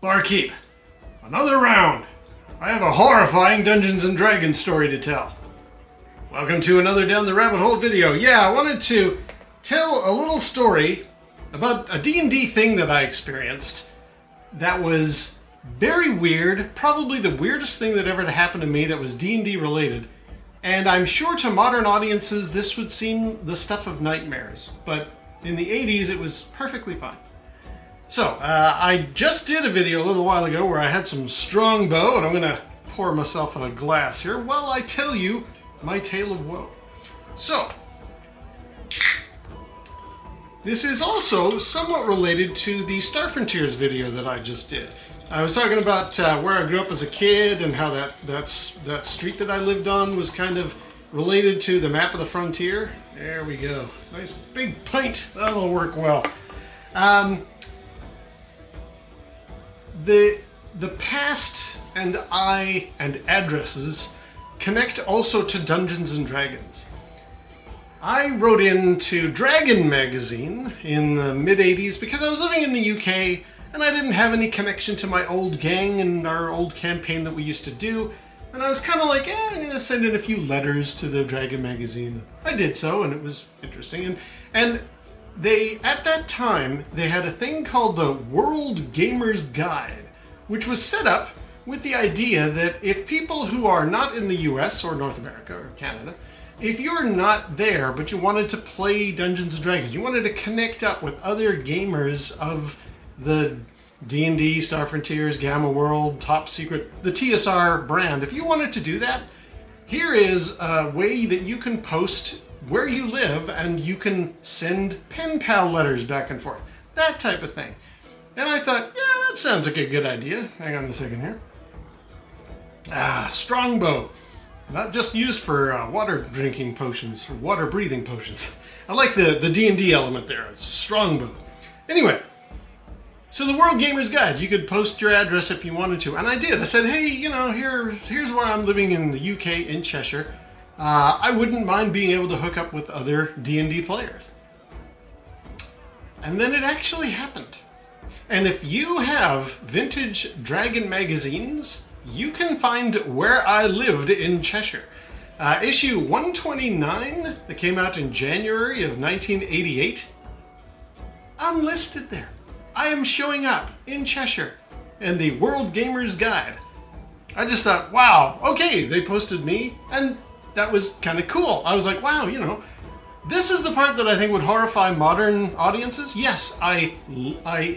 Barkeep, another round. I have a horrifying Dungeons & Dragons story to tell. Welcome to another Down the Rabbit Hole video. Yeah, I wanted to tell a little story about a D&D thing that I experienced that was very weird, probably the weirdest thing that ever happened to me that was D&D related. And I'm sure to modern audiences this would seem the stuff of nightmares, but in the 80s it was perfectly fine. So, I just did a video a little while ago where I had some strongbow, and I'm going to pour myself a glass here while I tell you my tale of woe. So, this is also somewhat related to the Star Frontiers video that I just did. I was talking about where I grew up as a kid and how that street that I lived on was kind of related to the map of the frontier. There we go. Nice big pint. That'll work well. The past and addresses connect also to Dungeons & Dragons. I wrote into Dragon magazine in the mid-80s because I was living in the UK and I didn't have any connection to my old gang and our old campaign that we used to do. And I was kind of like, I'm going to send in a few letters to the Dragon magazine. I did so, and it was interesting. And they, at that time, they had a thing called the World Gamer's Guide, which was set up with the idea that if people who are not in the US or North America or Canada, if you're not there but you wanted to play Dungeons & Dragons, you wanted to connect up with other gamers of the D&D, Star Frontiers, Gamma World, Top Secret, the TSR brand, if you wanted to do that, here is a way that you can post where you live and you can send pen pal letters back and forth. That type of thing. And I thought, yeah, that sounds like a good idea. Hang on a second here. Strongbow. Not just used for water drinking potions, or water breathing potions. I like the D&D element there. It's strongbow. Anyway, so the World Gamer's Guide, you could post your address if you wanted to. And I did. I said, hey, here's where I'm living in the UK, in Cheshire. I wouldn't mind being able to hook up with other D&D players. And then it actually happened. And if you have vintage Dragon magazines, you can find Where I Lived in Cheshire. Issue 129 that came out in January of 1988. I'm listed there. I am showing up in Cheshire in the World Gamer's Guide. I just thought, wow, okay, they posted me, and that was kind of cool. I was like, wow, this is the part that I think would horrify modern audiences. Yes, I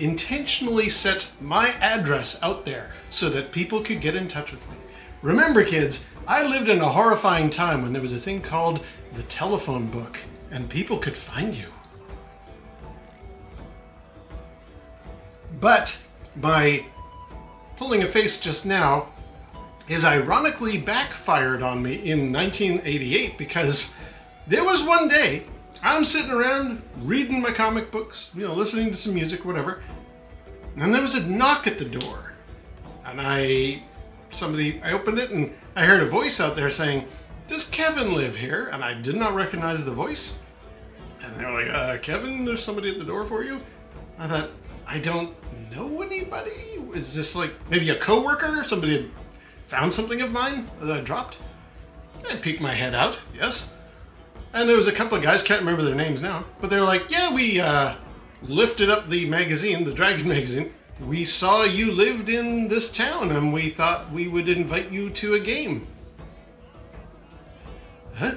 intentionally set my address out there so that people could get in touch with me. Remember, kids, I lived in a horrifying time when there was a thing called the telephone book, and people could find you. But my pulling a face just now is ironically backfired on me in 1988 because there was one day I'm sitting around reading my comic books, listening to some music, whatever, and there was a knock at the door. And I opened it and I heard a voice out there saying, "Does Kevin live here?" And I did not recognize the voice. And they were like, "Kevin, there's somebody at the door for you." I thought, I don't know anybody. Is this like maybe a coworker? Somebody had found something of mine that I dropped? I peeked my head out, yes. And there was a couple of guys, can't remember their names now, but they're like, yeah, we lifted up the magazine, the Dragon magazine. We saw you lived in this town and we thought we would invite you to a game. Huh?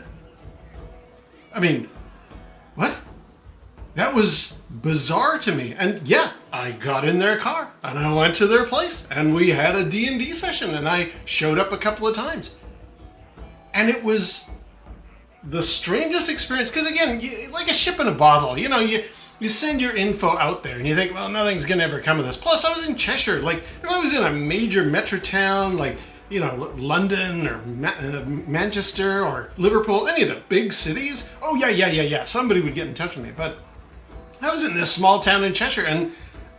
I mean, what? That was bizarre to me. And yeah, I got in their car and I went to their place and we had a D&D session and I showed up a couple of times. And it was the strangest experience, because again, like a ship in a bottle, you send your info out there and you think, well, nothing's gonna ever come of this. Plus, I was in Cheshire. Like, if I was in a major metro town, like, London or Manchester or Liverpool, any of the big cities, oh yeah, somebody would get in touch with me. But I was in this small town in Cheshire, and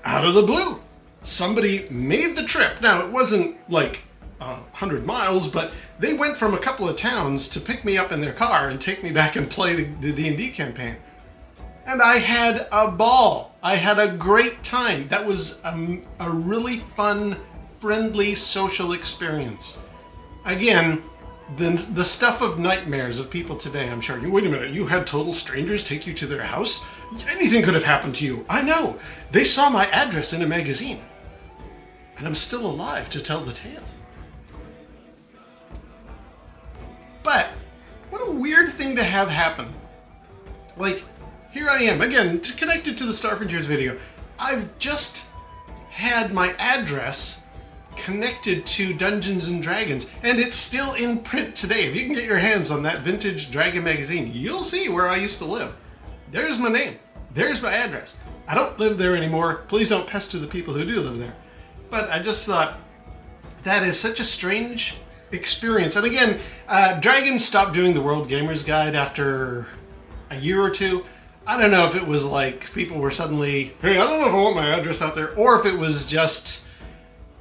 out of the blue, somebody made the trip. Now, it wasn't like 100 miles, but they went from a couple of towns to pick me up in their car and take me back and play the D&D campaign. And I had a ball. I had a great time. That was a really fun, friendly, social experience. Again, the stuff of nightmares of people today, I'm sure. Wait a minute, you had total strangers take you to their house? Anything could have happened to you. I know. They saw my address in a magazine. And I'm still alive to tell the tale. But what a weird thing to have happen. Like, here I am, again, connected to the Starfrontiers video. I've just had my address connected to Dungeons and Dragons, and it's still in print today. If you can get your hands on that vintage Dragon magazine, you'll see where I used to live. There's my name. There's my address. I don't live there anymore. Please don't pester the people who do live there. But I just thought, that is such a strange experience. And again, Dragon stopped doing the World Gamers Guide after a year or two. I don't know if it was like people were suddenly, hey, I don't know if I want my address out there, or if it was just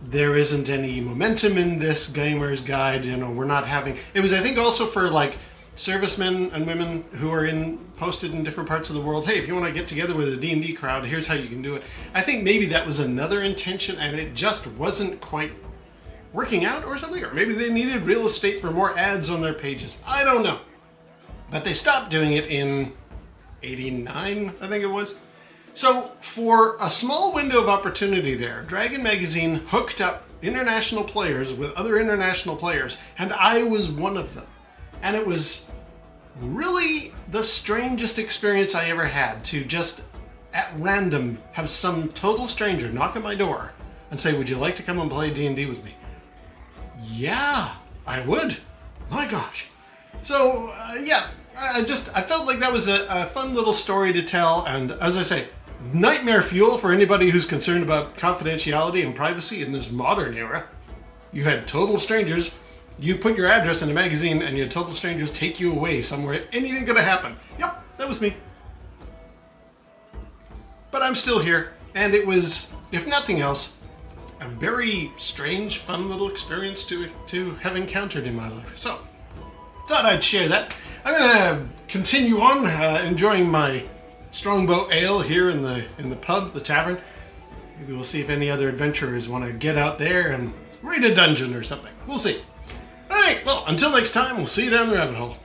there isn't any momentum in this Gamers Guide. You know, we're not having. It was, I think, also for like servicemen and women who are posted in different parts of the world. Hey, if you want to get together with a D&D crowd, here's how you can do it. I think maybe that was another intention, and it just wasn't quite working out or something, or maybe they needed real estate for more ads on their pages. I don't know. But they stopped doing it in 89, I think it was. So for a small window of opportunity there, Dragon Magazine hooked up international players with other international players, and I was one of them. And it was really the strangest experience I ever had, to just at random have some total stranger knock at my door and say, would you like to come and play D&D with me? Yeah, I would. My gosh. So, yeah, I felt like that was a fun little story to tell, and as I say, nightmare fuel for anybody who's concerned about confidentiality and privacy in this modern era. You had total strangers, you put your address in a magazine, and you had total strangers take you away somewhere. Anything could have happened. Yep, that was me. But I'm still here, and it was, if nothing else, a very strange, fun little experience to have encountered in my life. So, thought I'd share that. I'm gonna continue on enjoying my Strongbow Ale here in the pub, the tavern. Maybe we'll see if any other adventurers want to get out there and raid a dungeon or something. We'll see. All right, well, until next time, we'll see you down the rabbit hole.